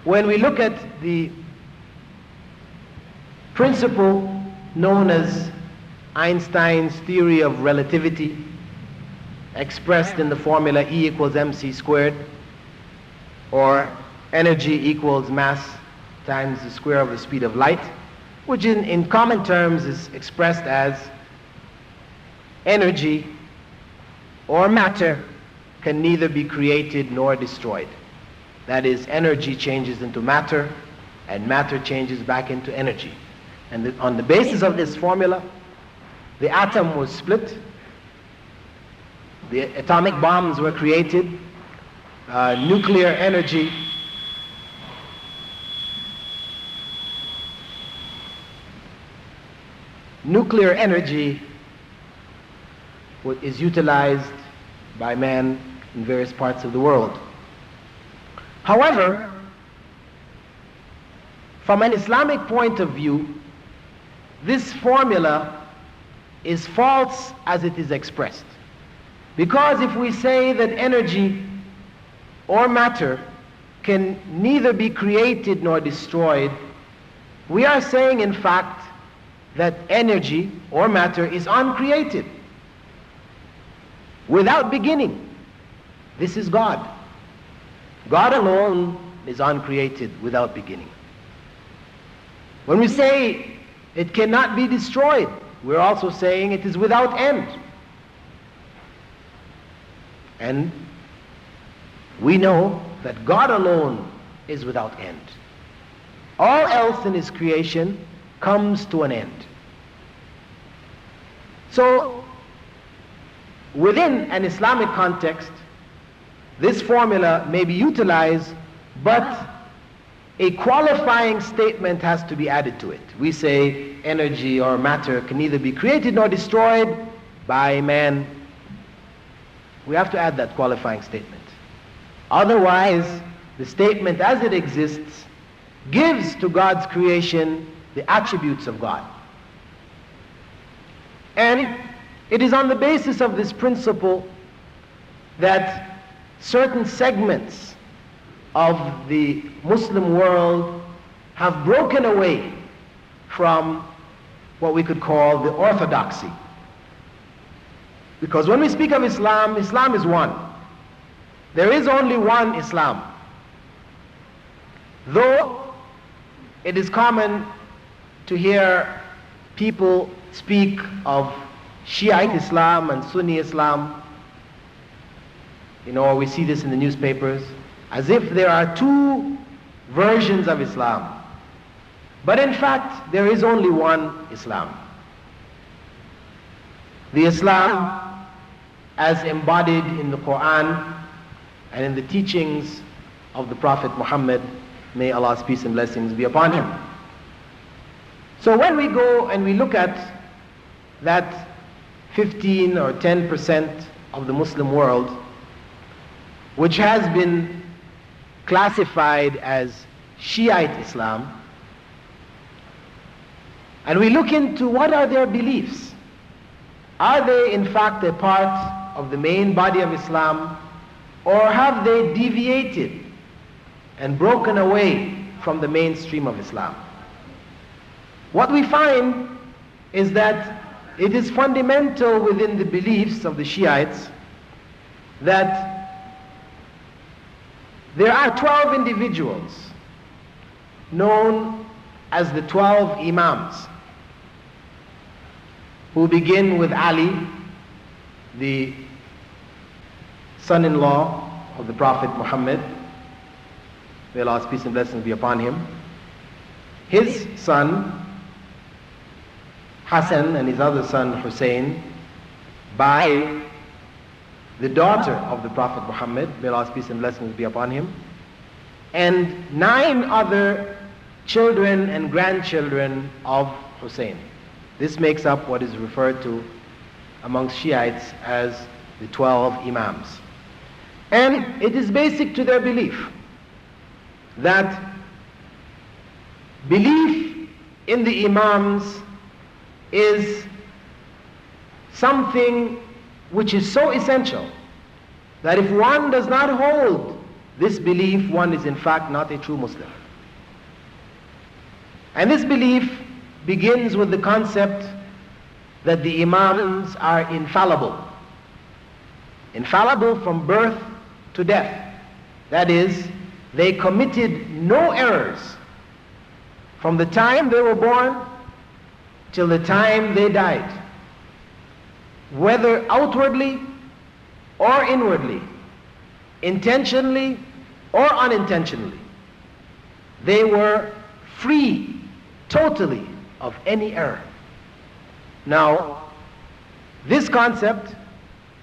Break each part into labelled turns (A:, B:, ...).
A: when we look at the principle known as Einstein's theory of relativity, expressed in the formula E equals mc squared, or energy equals mass times the square of the speed of light, which in common terms is expressed as energy or matter can neither be created nor destroyed. That is, energy changes into matter and matter changes back into energy. And on the basis of this formula, the atom was split, the atomic bombs were created, nuclear energy is utilized by man in various parts of the world. However, from an Islamic point of view, this formula is false as it is expressed. Because if we say that energy or matter can neither be created nor destroyed, we are saying in fact that energy or matter is uncreated, without beginning. This is God. God alone is uncreated, without beginning. When we say it cannot be destroyed, we're also saying it is without end. And we know that God alone is without end. All else in His creation comes to an end. So, within an Islamic context, this formula may be utilized, but a qualifying statement has to be added to it. We say energy or matter can neither be created nor destroyed by man. We have to add that qualifying statement. Otherwise, the statement as it exists gives to God's creation the attributes of God. And it is on the basis of this principle that certain segments of the Muslim world have broken away from what we could call the orthodoxy. Because when we speak of Islam, Islam is one. There is only one Islam. Though it is common to hear people speak of Shiite Islam and Sunni Islam, we see this in the newspapers, as if there are two versions of Islam. But in fact, there is only one Islam. The Islam as embodied in the Quran and in the teachings of the Prophet Muhammad, may Allah's peace and blessings be upon him. So when we go and we look at that 15 or 10% of the Muslim world, which has been classified as Shiite Islam, and we look into what are their beliefs. Are they in fact a part of the main body of Islam, or have they deviated and broken away from the mainstream of Islam? What we find is that it is fundamental within the beliefs of the Shiites that there are 12 individuals known as the 12 Imams, who begin with Ali, the son-in-law of the Prophet Muhammad, may Allah's peace and blessings be upon him, his son Hassan and his other son Hussein, by the daughter of the Prophet Muhammad, may Allah's peace and blessings be upon him, and 9 other children and grandchildren of Hussein. This makes up what is referred to amongst Shiites as the 12 Imams. And it is basic to their belief that belief in the Imams is something which is so essential that if one does not hold this belief, one is in fact not a true Muslim. And this belief begins with the concept that the Imams are infallible. Infallible from birth to death. That is, they committed no errors from the time they were born till the time they died, whether outwardly or inwardly, intentionally or unintentionally. They were free totally of any error. Now, this concept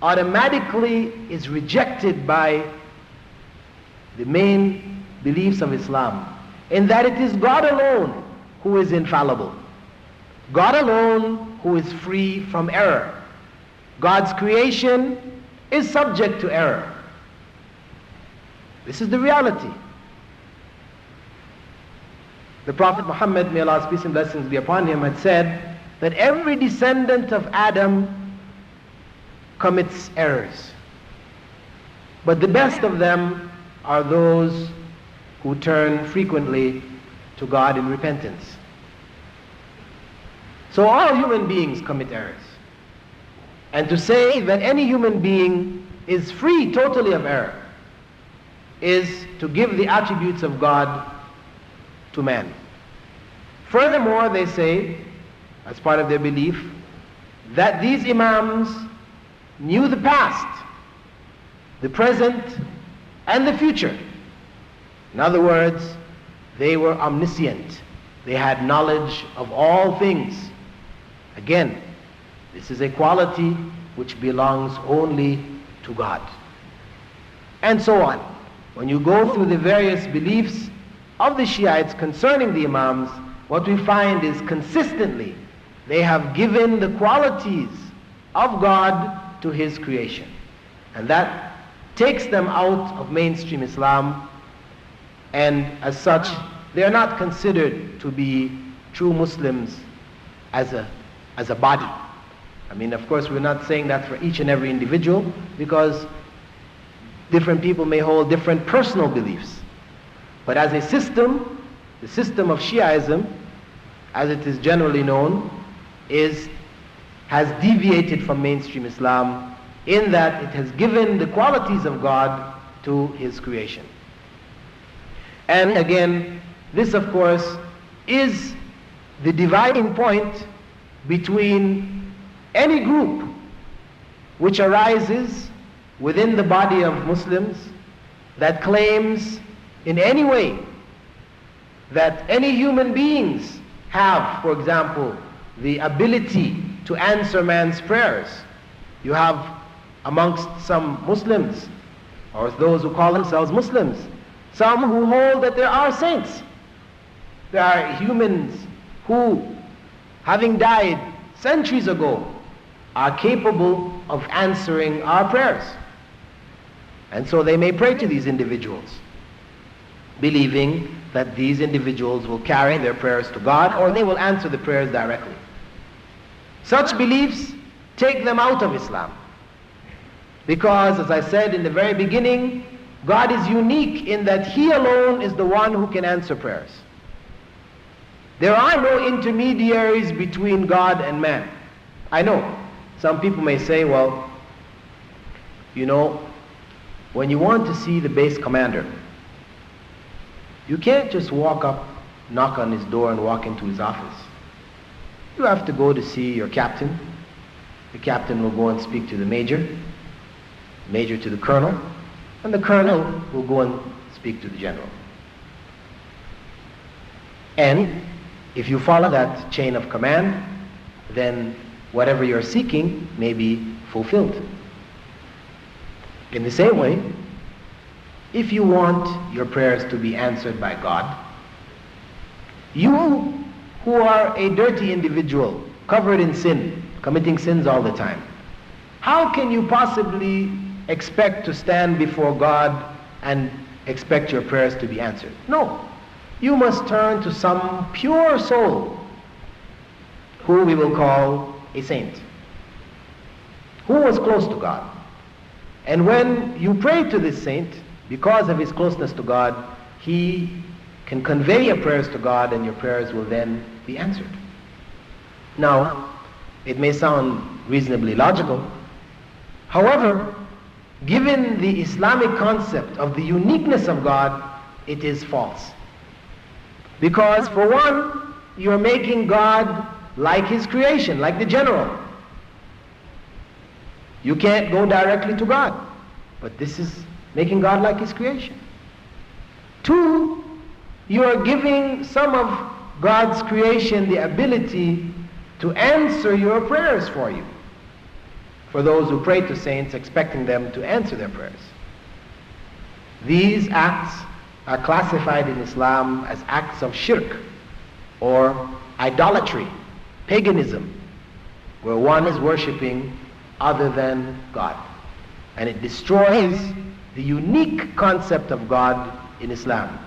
A: automatically is rejected by the main beliefs of Islam, in that it is God alone who is infallible. God alone who is free from error. God's creation is subject to error. This is the reality. The Prophet Muhammad, may Allah's peace and blessings be upon him, had said that every descendant of Adam commits errors. But the best of them are those who turn frequently to God in repentance. So all human beings commit errors. And to say that any human being is free totally of error is to give the attributes of God to man. Furthermore, they say, as part of their belief, that these Imams knew the past, the present, and the future. In other words, they were omniscient. They had knowledge of all things. Again, this is a quality which belongs only to God. And so on. When you go through the various beliefs of the Shiites concerning the Imams, what we find is consistently they have given the qualities of God to His creation. And that takes them out of mainstream Islam, and as such, they are not considered to be true Muslims as a body. I mean, of course, we're not saying that for each and every individual, because different people may hold different personal beliefs. But as a system, the system of Shiaism, as it is generally known, has deviated from mainstream Islam in that it has given the qualities of God to His creation. And again, this of course is the dividing point between any group which arises within the body of Muslims that claims in any way that any human beings have, for example, the ability to answer man's prayers. You have amongst some Muslims, or those who call themselves Muslims, some who hold that there are saints. There are humans who, having died centuries ago, are capable of answering our prayers. And so they may pray to these individuals, believing that these individuals will carry their prayers to God, or they will answer the prayers directly. Such beliefs take them out of Islam. Because, as I said in the very beginning, God is unique in that He alone is the one who can answer prayers. There are no intermediaries between God and man. I know some people may say, well, you know, when you want to see the base commander, you can't just walk up, knock on his door and walk into his office. You have to go to see your captain. The captain will go and speak to the major to the colonel, and the colonel will go and speak to the general. And if you follow that chain of command, then whatever you're seeking may be fulfilled. In the same way, if you want your prayers to be answered by God, you who are a dirty individual, covered in sin, committing sins all the time, how can you possibly expect to stand before God and expect your prayers to be answered? No. You must turn to some pure soul, who we will call a saint, who was close to God. And when you pray to this saint, because of his closeness to God, he can convey your prayers to God and your prayers will then be answered. Now, it may sound reasonably logical. However, given the Islamic concept of the uniqueness of God, it is false. Because for one, you're making God like his creation, like the general. You can't go directly to God, but this is making God like his creation. Two, you are giving some of God's creation the ability to answer your prayers for you. For those who pray to saints, expecting them to answer their prayers. These acts are classified in Islam as acts of shirk or idolatry, paganism, where one is worshipping other than God. And it destroys the unique concept of God in Islam.